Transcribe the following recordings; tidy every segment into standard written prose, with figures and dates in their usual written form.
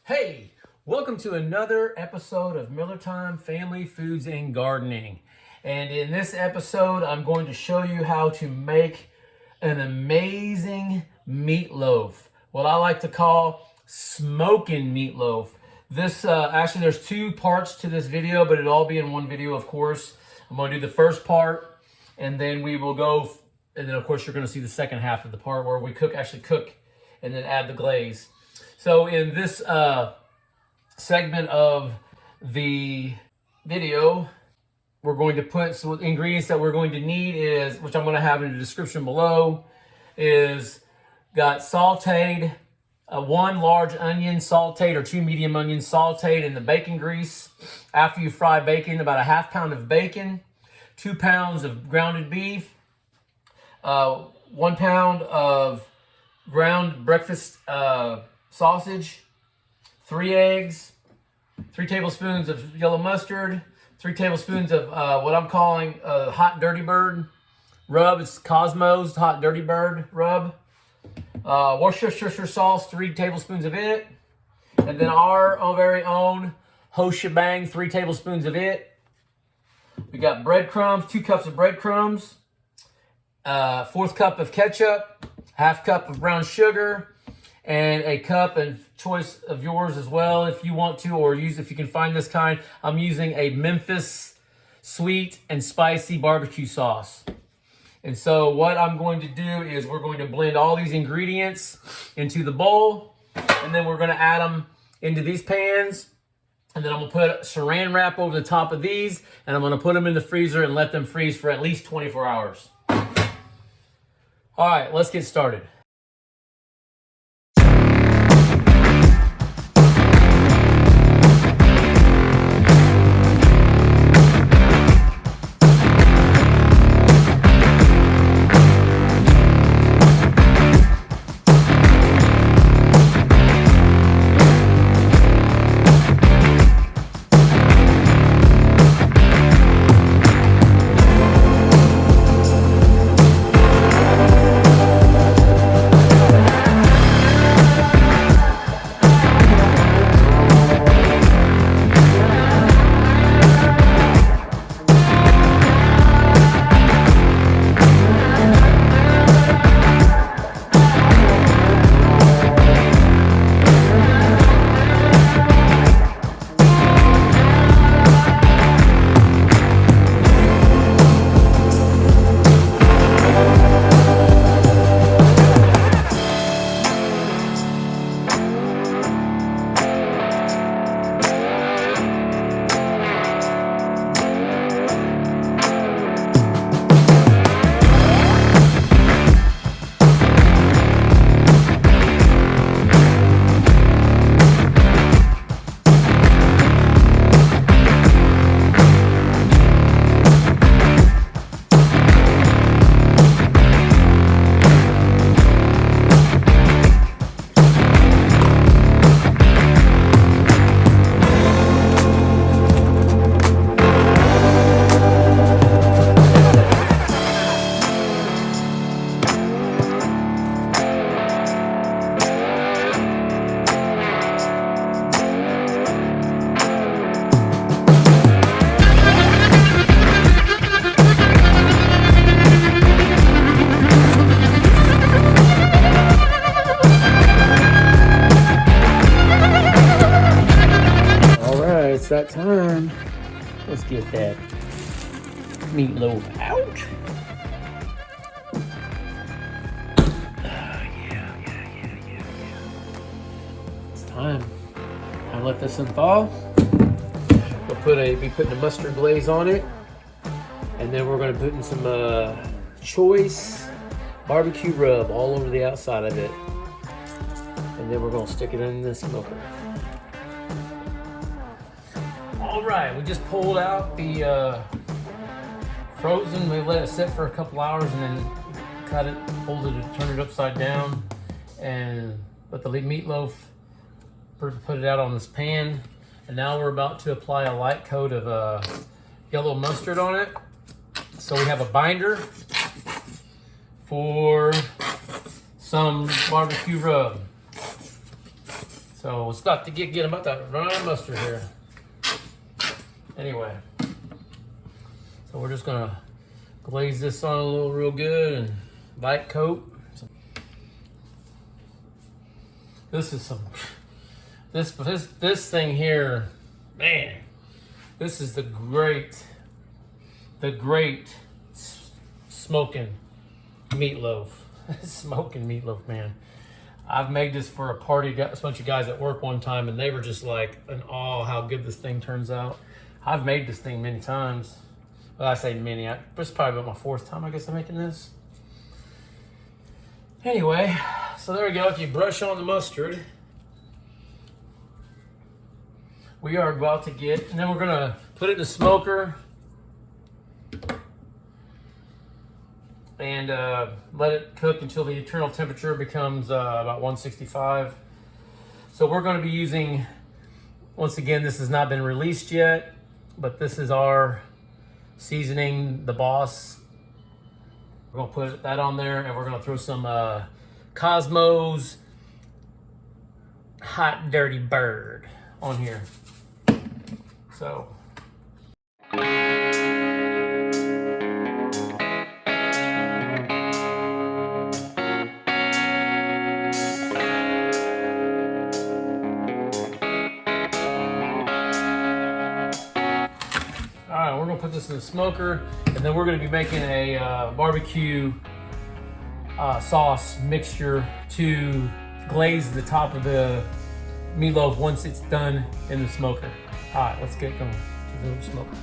Hey, welcome to another episode of MILLERTIME Family Foods and Gardening. And in this episode, I'm going to show you how to make an amazing meatloaf. What I like to call smoking meatloaf. This, actually there's two parts to this video, but it'll all be in one video, of course. I'm going to do the first part, and then we will go, and then of course you're going to see the second half of the part where we actually cook and then add the glaze. So in this segment of the video, we're going to put some ingredients that we're going to need is, which I'm going to have in the description below, is got sauteed, one large onion sauteed or two medium onions sauteed in the bacon grease. After you fry bacon, about a ½ pound of bacon, 2 pounds of grounded beef, 1 pound of ground breakfast sausage, 3 eggs, 3 tablespoons of yellow mustard, 3 tablespoons of what I'm calling hot dirty bird rub. It's Cosmo's hot dirty bird rub. Worcestershire sauce, 3 tablespoons of it. And then our very own SHABANG, 3 tablespoons of it. We got breadcrumbs, 2 cups of breadcrumbs, 1/4 cup of ketchup, ½ cup of brown sugar, and a cup, and choice of yours as well if you want to, or use, if you can find this kind. I'm using a Memphis sweet and spicy barbecue sauce. And so what I'm going to do is we're going to blend all these ingredients into the bowl, and then we're going to add them into these pans, and then I'm going to put saran wrap over the top of these, and I'm going to put them in the freezer and let them freeze for at least 24 hours. All right, let's get started. It's that time. Let's get that meatloaf out. Yeah. It's time. I let this thaw. We'll be putting a mustard glaze on it, and then we're going to put in some choice barbecue rub all over the outside of it, and then we're going to stick it in the smoker. All right, we just pulled out the frozen. We let it sit for a couple hours and then cut it, fold it, and turn it upside down, and put the meatloaf, put it out on this pan. And now we're about to apply a light coat of yellow mustard on it. So we have a binder for some barbecue rub. So it's got to get about that brown mustard here. Anyway, so we're just gonna glaze this on a little real good and light coat. This is some, this thing here, man, this is the great smoking meatloaf. Smoking meatloaf, man. I've made this for a party, got a bunch of guys at work one time, and they were just like in awe how good this thing turns out. I've made this thing many times. Well, I say many. This is probably about my 4th time, I guess, I'm making this. Anyway, so there we go. If you brush on the mustard, we are about to get, and then we're gonna put it in the smoker and let it cook until the internal temperature becomes about 165. So we're going to be using, once again, this has not been released yet, but this is our seasoning, the Boss. We're going to put that on there, and we're going to throw some Cosmo's Hot Dirty Bird on here. So. We're gonna put this in the smoker, and then we're gonna be making a barbecue sauce mixture to glaze the top of the meatloaf once it's done in the smoker. All right, let's get going to the smoker.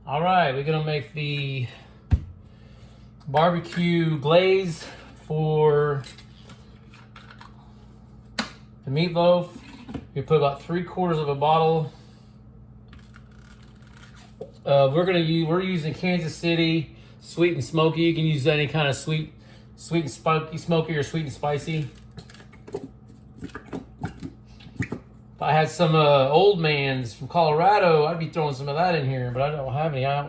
All right, we're gonna make the barbecue glaze for the meatloaf. We put about 3/4 of a bottle. We're using Kansas City sweet and smoky. You can use any kind of sweet and smoky, or sweet and spicy. If I had some Old Man's from Colorado, I'd be throwing some of that in here, but I don't have any. I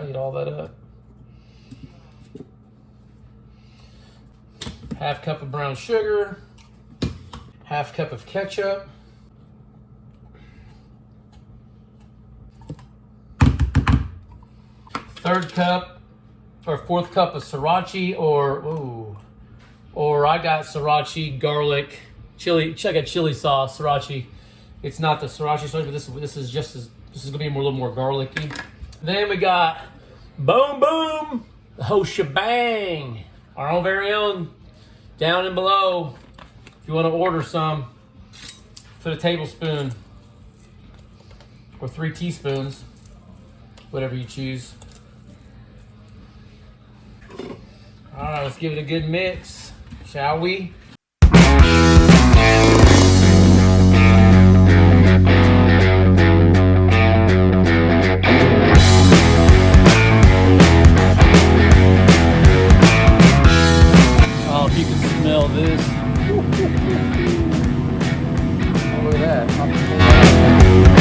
eat all that up. 1/2 cup of brown sugar, 1/2 cup of ketchup, third cup or 4th cup of sriracha, or I got sriracha, garlic, chili. I got chili sauce, sriracha. It's not the sriracha sauce, but this is gonna be a little more garlicky. Then we got boom, the whole shebang, our own very own. Down and below, if you want to order some, put a tablespoon or 3 teaspoons, whatever you choose. All right, let's give it a good mix, shall we? Oh, look at that.